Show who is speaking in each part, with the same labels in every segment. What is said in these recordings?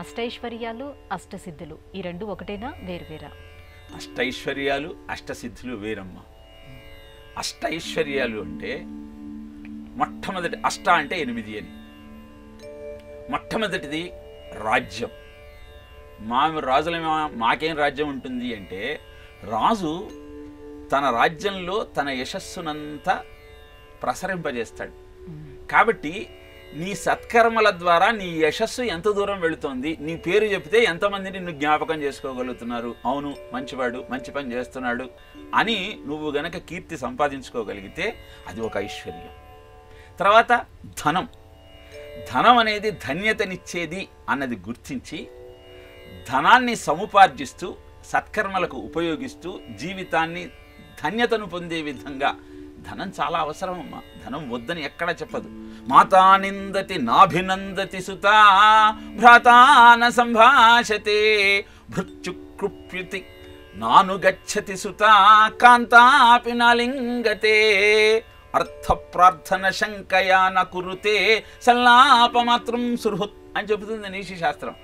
Speaker 1: అష్టైశ్వర్యాలు అష్టసిద్ధులు ఈ రెండు ఒకటేనా వేరువేరా?
Speaker 2: అష్టైశ్వర్యాలు అష్టసిద్ధులు వేరమ్మ. అష్టైశ్వర్యాలు అంటే మొట్టమొదటి అష్ట అంటే 8 అని. మొట్టమొదటిది రాజ్యం. రాజుల మాకేం రాజ్యం ఉంటుంది అంటే, రాజు తన రాజ్యంలో తన యశస్సునంతా ప్రసరింపజేస్తాడు. కాబట్టి నీ సత్కర్మల ద్వారా నీ యశస్సు ఎంత దూరం వెళుతోంది, నీ పేరు చెప్తే ఎంతమందిని నిన్ను జ్ఞాపకం చేసుకోగలుగుతున్నారు, అవును మంచివాడు మంచి పని చేస్తున్నాడు అని నువ్వు గనక కీర్తి సంపాదించుకోగలిగితే అది ఒక ఐశ్వర్యం. తర్వాత ధనం. ధనం అనేది ధన్యతనిచ్చేది అన్నది గుర్తించి ధనాన్ని సముపార్జిస్తూ సత్కర్మలకు ఉపయోగిస్తూ జీవితాన్ని ధన్యతను పొందే విధంగా. ధనం చాలా అవసరం అమ్మా, ధనం వద్దని ఎక్కడ చెప్పదు. మాతా నిందతి నాభినందతి సుతా భ్రాతాన సంభాషతే భృత్యుకృప్యుతి నాను గచ్చతి సుతా కాంతాపి నాలింగతే అర్థ ప్రార్థన శంకయా నకురుతే సల్లాపమాత్రం సుహృత్ అని చెబుతుంది నీషి శాస్త్రం.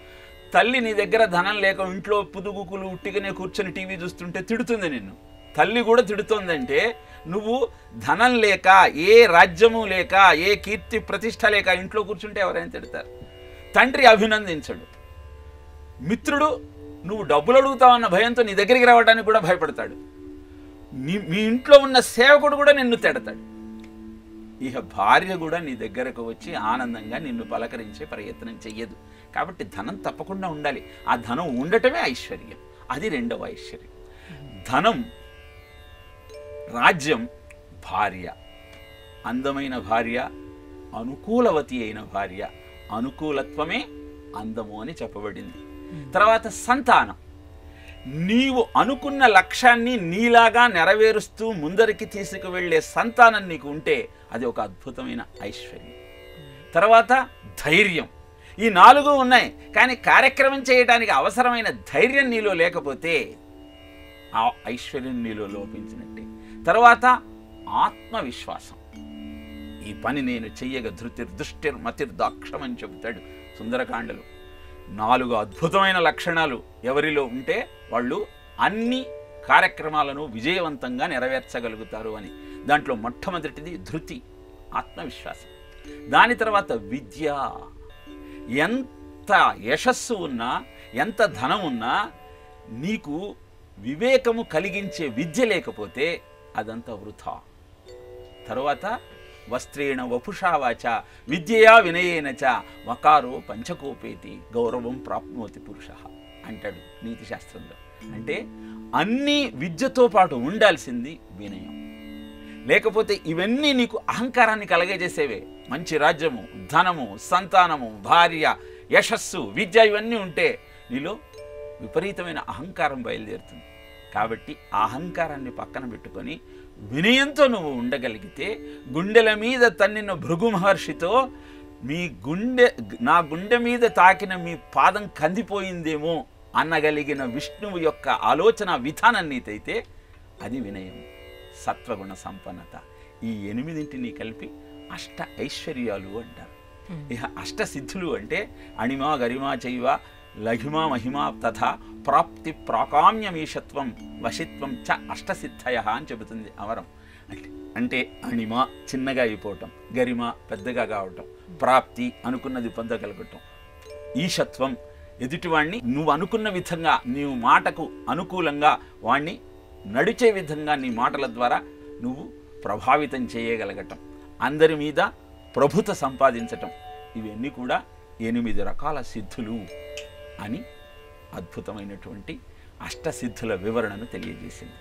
Speaker 2: తల్లి నీ దగ్గర ధనం లేక ఇంట్లో పుదుగుకులు ఉట్టిగానే కూర్చొని టీవీ చూస్తుంటే తిడుతుంది నిన్ను. తల్లి కూడా తిడుతోందంటే నువ్వు ధనం లేక, ఏ రాజ్యము లేక, ఏ కీర్తి ప్రతిష్ట లేక ఇంట్లో కూర్చుంటే ఎవరైనా తిడతారు. తండ్రి అభినందించడు. మిత్రుడు నువ్వు డబ్బులు అడుగుతావన్న భయంతో నీ దగ్గరికి రావడానికి కూడా భయపడతాడు. మీ ఇంట్లో ఉన్న సేవకుడు కూడా నిన్ను తిడతాడు. ఇక భార్య కూడా నీ దగ్గరకు వచ్చి ఆనందంగా నిన్ను పలకరించే ప్రయత్నం చెయ్యదు. కాబట్టి ధనం తప్పకుండా ఉండాలి. ఆ ధనం ఉండటమే ఐశ్వర్యం. అది రెండవ ఐశ్వర్యం. ధనం, రాజ్యం, భార్య, అందమైన భార్య, అనుకూలవతి అయిన భార్య. అనుకూలత్వమే అందము అని చెప్పబడింది. తర్వాత సంతానం. నీవు అనుకున్న లక్ష్యాన్ని నీలాగా నెరవేరుస్తూ ముందరికి తీసుకువెళ్ళే సంతానం నీకు ఉంటే అది ఒక అద్భుతమైన ఐశ్వర్యం. తర్వాత ధైర్యం. ఈ 4 ఉన్నాయి, కానీ కార్యక్రమం చేయడానికి అవసరమైన ధైర్యం నీలో లేకపోతే ఆ ఐశ్వర్యం నీలో లోపించినట్టే. తర్వాత ఆత్మవిశ్వాసం. ఈ పని నేను చెయ్యగ ధృతిర్దుష్టిర్మతిర్దాక్షం అని చెబుతాడు సుందరకాండలో. 4 అద్భుతమైన లక్షణాలు ఎవరిలో ఉంటే వాళ్ళు అన్ని కార్యక్రమాలను విజయవంతంగా నెరవేర్చగలుగుతారు అని. దాంట్లో మొట్టమొదటిది ధృతి, ఆత్మవిశ్వాసం. దాని తర్వాత విద్య. ఎంత యశస్సు ఉన్నా, ఎంత ధనం ఉన్నా, నీకు వివేకము కలిగించే విద్య లేకపోతే అదంతా వృథా. తరువాత వస్త్రేణ వపుషావాచ విద్యయా వినయేన చ వకారో పంచకోపేతి గౌరవం ప్రాప్నోతి పురుష అంటాడు నీతి శాస్త్రంలో. అంటే అన్నీ విద్యతో పాటు ఉండాల్సింది వినయం. లేకపోతే ఇవన్నీ నీకు అహంకారాన్ని కలగజేసేవే. మంచి రాజ్యము, ధనము, సంతానము, భార్య, యశస్సు, విద్య ఇవన్నీ ఉంటే నీలో విపరీతమైన అహంకారం బయలుదేరుతుంది. కాబట్టి ఆ అహంకారాన్ని పక్కన పెట్టుకొని వినయంతో నువ్వు ఉండగలిగితే, గుండెల మీద తన్నిన భృగు మహర్షితో నా గుండె మీద తాకిన మీ పాదం కందిపోయిందేమో అనగలిగిన విష్ణువు యొక్క ఆలోచన విధానం నీతైతే అది వినయం, సత్వగుణ సంపన్నత. ఈ 8 కలిపి అష్ట ఐశ్వర్యాలు అంటారు. ఇక అష్టసిద్ధులు అంటే అణిమా గరిమా చైవ లఘిమా మహిమా తథా ప్రాప్తి ప్రాకామ్యమీషత్వం వశిత్వం చ అష్టసిద్ధయ అని చెబుతుంది అమరం. అంటే అణిమ చిన్నగా అయిపోవటం, గరిమ పెద్దగా కావటం, ప్రాప్తి అనుకున్నది పొందగలగటం, ఈషత్వం ఎదుటివాణ్ణి నువ్వు అనుకున్న విధంగా నీవు మాటకు అనుకూలంగా వాణ్ణి నడిచే విధంగా నీ మాటల ద్వారా నువ్వు ప్రభావితం చేయగలగటం, అందరి మీద ప్రభుత సంపాదించటం. ఇవన్నీ కూడా 8 రకాల సిద్ధులు అని అద్భుతమైనటువంటి అష్టసిద్ధుల వివరణను తెలియజేసింది.